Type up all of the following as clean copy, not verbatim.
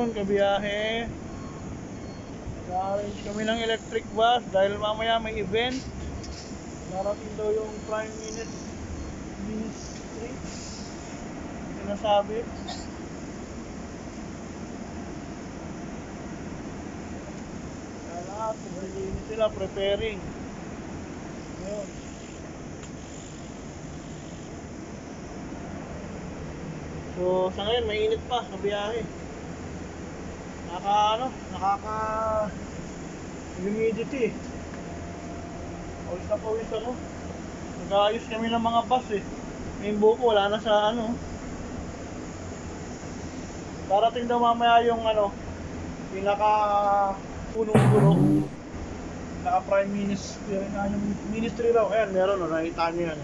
afternoon, kabiyahe. Nag-arrange kami ng electric bus dahil mamaya may event. Narating daw yung Prime Ministry. Sinasabi. Kaya lahat, naglilinis sila, preparing. Ayun. So, sa ngayon, mainit pa sa biyahe. Nakaka-humidity. Pawis na pawis ako. Nag-aayos kami ng mga bus eh. Yung buko, wala na sa Darating daw mamaya yung pinaka punong guro. Pinaka Prime Ministry, yung ministry raw. Ayan, meron o, nakita nyo yan.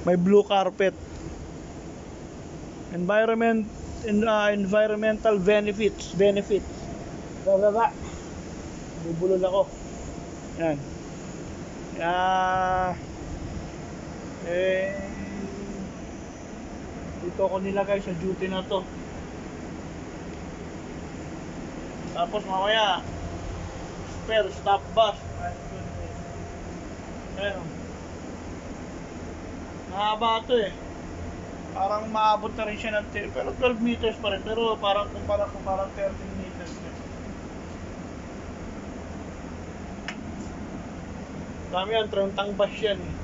May blue carpet. Environmental benefits. Baba. Bubulol ako. Yan. Dito ako nilagay sa duty na to. Tapos mamaya spare stop bus. Ayan. Mahaba ito eh. Parang maabot na rin siya ng pero 12 meters pa rin. Pero parang parang 13 meters. Dami yan, trontang bus yan eh.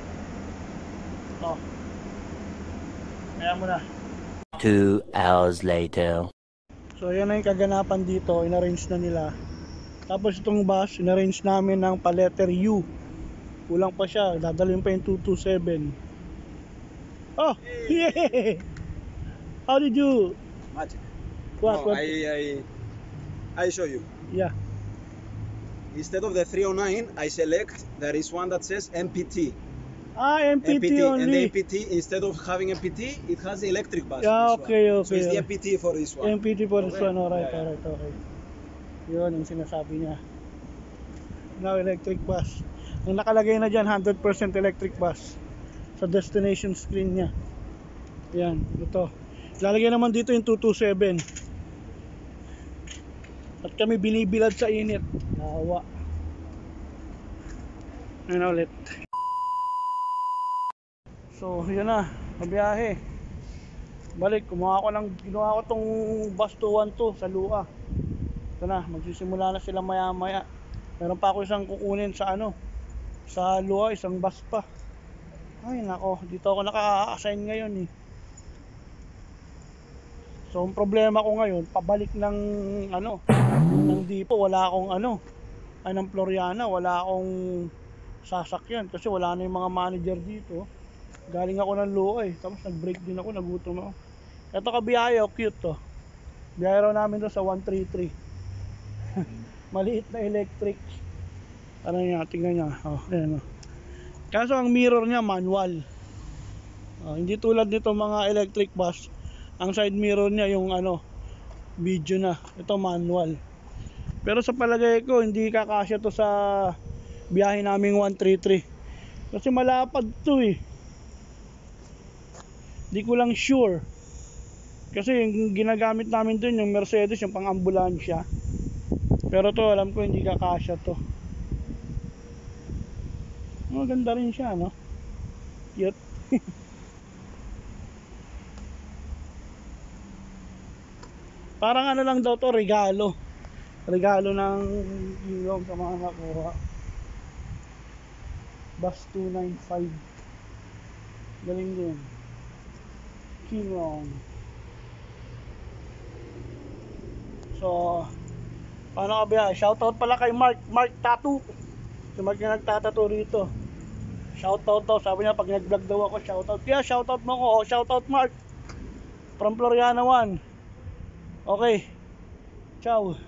Kaya mo na. 2 hours later. So yan na yung kaganapan dito. Inarrange na nila. Tapos itong bus, inarrange namin ng pa-letter U. Kulang pa siya. Dadalhin pa yung 227. Oh, yeah! How did you? Magic. What? No, What? I show you. Yeah. Instead of the 309, I select there is one that says MPT. MPT only. And the MPT, instead of having MPT, it has the electric bus. Yeah, okay. So it's the MPT for this one. MPT for this one. Alright, Yeah. okay. Yun yung sinasabi niya. Now electric bus. Ang nakalagay na dyan, 100% electric bus. Sa destination screen niya. Yan, ito. Lalagay naman dito yung 227. At kami binibilad sa init. Nawa. Yan ulit. So, yun na. Mabiyahe. Balik, ginawa ko tong bus 212 sa Lua. Ito na, magsisimula na sila maya maya. Meron pa ako isang kukunin sa sa Lua, isang bus pa. Ay nako, dito ako naka-assign ngayon eh. So ang problema ko ngayon, pabalik ng ng Dipo, wala akong ng Floriana, wala akong sasakyan kasi wala na yung mga manager dito. Galing ako ng Lua eh, tapos nag-break din ako, nagutom ako. Ito kabiyahe, cute to. Biyahe raw namin doon sa 133. Maliit na electric. Tingnan niya. Ayan. Kaso ang mirror niya manual. Hindi tulad nito mga electric bus. Ang side mirror niya yung video na. Ito manual. Pero sa palagay ko hindi kakasya to sa biyahe naming 133. Kasi malapad to eh. Hindi ko lang sure. Kasi yung ginagamit namin dun yung Mercedes, yung pang-ambulansya. Pero to alam ko hindi kakasya to. Maganda rin siya, no? Cute. Parang lang daw to, regalo. Regalo ng ilong sa mga nakuha. Bus 295. Galing din. Kilong. So, paano ka ba? Shoutout pala kay Mark Tattoo. Si Mark na nagtatato rito. Shoutout daw, sabi niya pag nag-vlog daw ako, shoutout. Kaya shoutout mo ko, shoutout Mark. From Floriana 1. Okay. Ciao.